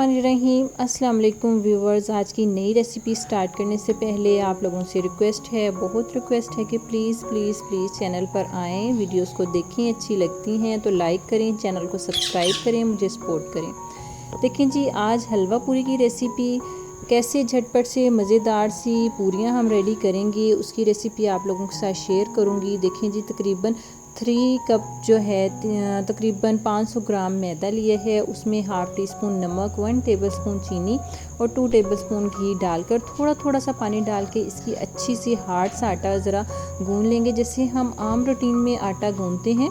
बिस्मिल्लाहिर्रहमानिर्रहीम। अस्सलाम वालेकुम व्यूवर्स। आज की नई रेसिपी स्टार्ट करने से पहले आप लोगों से रिक्वेस्ट है, बहुत रिक्वेस्ट है कि प्लीज़ प्लीज़ प्लीज़ चैनल पर आएँ, वीडियोस को देखें, अच्छी लगती हैं तो लाइक करें, चैनल को सब्सक्राइब करें, मुझे सपोर्ट करें। देखें जी, आज हलवा पूरी की रेसिपी कैसे झटपट से मज़ेदार सी पूरियां हम रेडी करेंगे, उसकी रेसिपी आप लोगों के साथ शेयर करूंगी। देखें जी, तकरीबन 3 कप जो है तकरीबन 500 ग्राम मैदा लिया है, उसमें हाफ़ टी स्पून नमक, 1 टेबलस्पून चीनी और 2 टेबलस्पून घी डालकर थोड़ा थोड़ा सा पानी डाल के इसकी अच्छी सी हार्ड सा आटा ज़रा गूंद लेंगे। जैसे हम आम रूटीन में आटा गूंदते हैं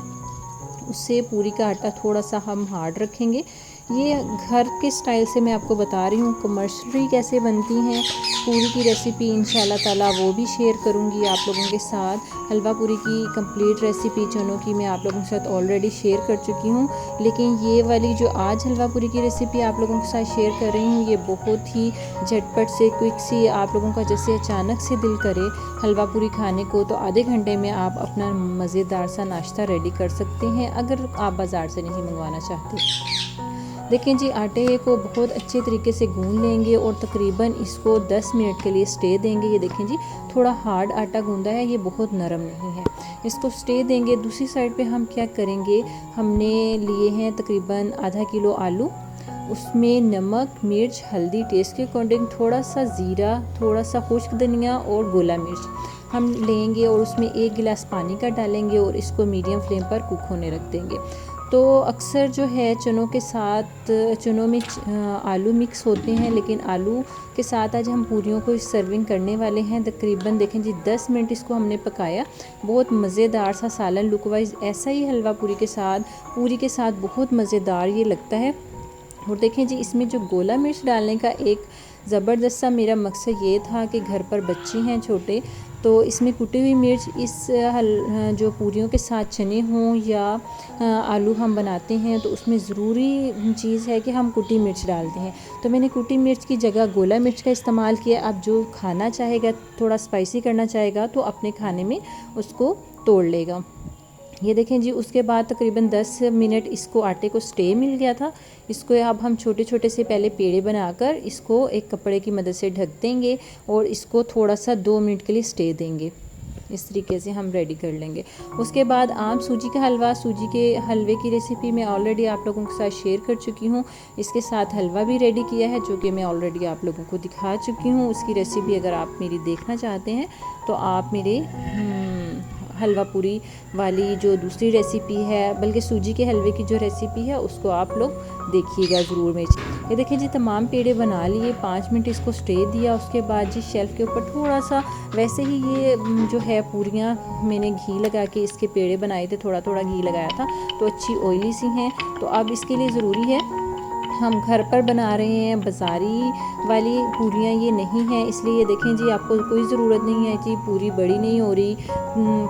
उससे पूरी का आटा थोड़ा सा हम हार्ड रखेंगे। ये घर के स्टाइल से मैं आपको बता रही हूँ, कमर्शियली कैसे बनती हैं पूरी की रेसिपी इंशाल्लाह ताला वो भी शेयर करूँगी आप लोगों के साथ। हलवा पूरी की कंप्लीट रेसिपी चनों की मैं आप लोगों के साथ ऑलरेडी शेयर कर चुकी हूँ, लेकिन ये वाली जो आज हलवा पूरी की रेसिपी आप लोगों के साथ शेयर कर रही हूँ ये बहुत ही झटपट से क्विक सी, आप लोगों का जैसे अचानक से दिल करे हलवा पूरी खाने को तो आधे घंटे में आप अपना मज़ेदार सा नाश्ता रेडी कर सकते हैं, अगर आप बाज़ार से नहीं मंगवाना चाहते। देखें जी, आटे को बहुत अच्छे तरीके से गूंद लेंगे और तकरीबन इसको 10 मिनट के लिए स्टे देंगे। ये देखें जी, थोड़ा हार्ड आटा गूंदा है, ये बहुत नरम नहीं है, इसको स्टे देंगे। दूसरी साइड पे हम क्या करेंगे, हमने लिए हैं तकरीबन आधा किलो आलू, उसमें नमक, मिर्च, हल्दी टेस्ट के अकॉर्डिंग, थोड़ा सा ज़ीरा, थोड़ा सा खुश्क धनिया और गोला मिर्च हम लेंगे और उसमें 1 गिलास पानी का डालेंगे और इसको मीडियम फ्लेम पर कुक होने रख देंगे। तो अक्सर जो है चनों के साथ, चनों में आलू मिक्स होते हैं, लेकिन आलू के साथ आज हम पूरियों को सर्विंग करने वाले हैं। तकरीबन देखें जी 10 मिनट इसको हमने पकाया, बहुत मज़ेदार सा सालन लुक वाइज ऐसा ही हलवा पूरी के साथ बहुत मज़ेदार ये लगता है। और देखें जी, इसमें जो गोला मिर्च डालने का एक ज़बरदस्त सा मेरा मकसद ये था कि घर पर बच्चे हैं छोटे, तो इसमें कुटी हुई मिर्च इस जो पूरियों के साथ चने हों या आलू हम बनाते हैं तो उसमें ज़रूरी चीज़ है कि हम कुटी मिर्च डालते हैं। तो मैंने कुटी मिर्च की जगह गोला मिर्च का इस्तेमाल किया। अब जो खाना चाहेगा, थोड़ा स्पाइसी करना चाहेगा तो अपने खाने में उसको तोड़ लेगा। ये देखें जी, उसके बाद तकरीबन 10 मिनट इसको आटे को स्टे मिल गया था। इसको अब हम छोटे छोटे से पहले पेड़े बनाकर इसको एक कपड़े की मदद से ढक देंगे और इसको थोड़ा सा 2 मिनट के लिए स्टे देंगे। इस तरीके से हम रेडी कर लेंगे। उसके बाद आम सूजी का हलवा, सूजी के हलवे की रेसिपी मैं ऑलरेडी आप लोगों के साथ शेयर कर चुकी हूँ। इसके साथ हलवा भी रेडी किया है जो कि मैं ऑलरेडी आप लोगों को दिखा चुकी हूँ। उसकी रेसिपी अगर आप मेरी देखना चाहते हैं तो आप मेरे हलवा पूरी वाली जो दूसरी रेसिपी है, बल्कि सूजी के हलवे की जो रेसिपी है उसको आप लोग देखिएगा ज़रूर मेरे। ये देखिए जी, तमाम पेड़े बना लिए, 5 मिनट इसको स्टे दिया। उसके बाद जी शेल्फ़ के ऊपर थोड़ा सा वैसे ही ये जो है पूरियाँ मैंने घी लगा के इसके पेड़े बनाए थे, थोड़ा थोड़ा घी लगाया था तो अच्छी ऑयली सी हैं। तो अब इसके लिए ज़रूरी है, हम घर पर बना रहे हैं, बाज़ारी वाली पूरियाँ ये नहीं हैं, इसलिए ये देखें जी, आपको कोई ज़रूरत नहीं है कि पूरी बड़ी नहीं हो रही,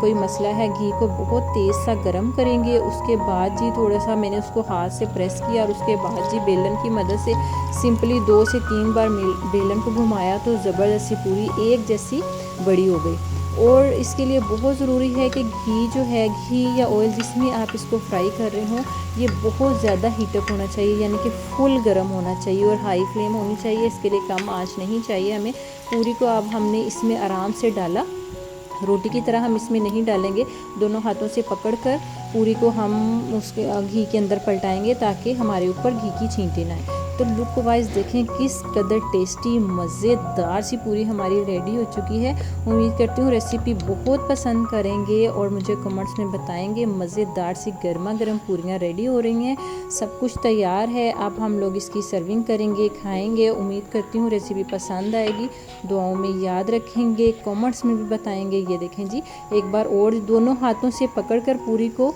कोई मसला है। घी को बहुत तेज़ सा गरम करेंगे। उसके बाद जी थोड़ा सा मैंने उसको हाथ से प्रेस किया और उसके बाद जी बेलन की मदद से सिंपली 2 से 3 बार बेलन को घुमाया तो ज़बरदस्ती पूरी एक जैसी बड़ी हो गई। और इसके लिए बहुत ज़रूरी है कि घी जो है, घी या ऑयल जिसमें आप इसको फ्राई कर रहे हो, ये बहुत ज़्यादा हीटअप होना चाहिए, यानी कि फुल गर्म होना चाहिए और हाई फ्लेम होनी चाहिए। इसके लिए कम आंच नहीं चाहिए हमें। पूरी को अब हमने इसमें आराम से डाला, रोटी की तरह हम इसमें नहीं डालेंगे, दोनों हाथों से पकड़कर पूरी को हम उसके घी के अंदर पलटाएंगे ताकि हमारे ऊपर घी की छींटे ना आए। तो लुक वाइज देखें किस कदर टेस्टी मज़ेदार सी पूरी हमारी रेडी हो चुकी है। उम्मीद करती हूँ रेसिपी बहुत पसंद करेंगे और मुझे कमेंट्स में बताएंगे। मज़ेदार सी गर्मा गर्म पूरियाँ रेडी हो रही हैं, सब कुछ तैयार है। अब हम लोग इसकी सर्विंग करेंगे, खाएंगे। उम्मीद करती हूँ रेसिपी पसंद आएगी, दुआओं में याद रखेंगे, कमेंट्स में भी बताएंगे। ये देखें जी, एक बार और दोनों हाथों से पकड़कर पूरी को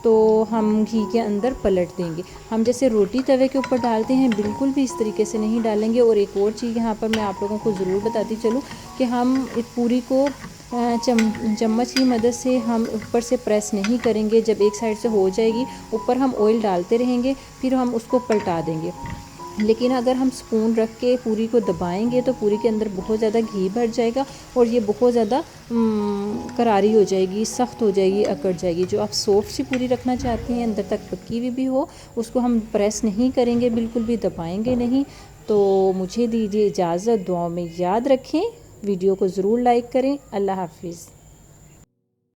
तो हम घी के अंदर पलट देंगे। हम जैसे रोटी तवे के ऊपर डालते हैं बिल्कुल भी इस तरीके से नहीं डालेंगे। और एक और चीज़ यहाँ पर मैं आप लोगों को ज़रूर बताती चलूँ कि हम इस पूरी को चम्मच की मदद से हम ऊपर से प्रेस नहीं करेंगे। जब एक साइड से हो जाएगी ऊपर हम ऑयल डालते रहेंगे, फिर हम उसको पलटा देंगे। लेकिन अगर हम स्पून रख के पूरी को दबाएंगे तो पूरी के अंदर बहुत ज़्यादा घी भर जाएगा और ये बहुत ज़्यादा करारी हो जाएगी, सख्त हो जाएगी, अकड़ जाएगी। जो आप सॉफ्ट सी पूरी रखना चाहते हैं, अंदर तक पकी हुई भी हो, उसको हम प्रेस नहीं करेंगे, बिल्कुल भी दबाएंगे नहीं। तो मुझे दीजिए इजाज़त, दुआ में याद रखें, वीडियो को ज़रूर लाइक करें। अल्लाह हाफिज़।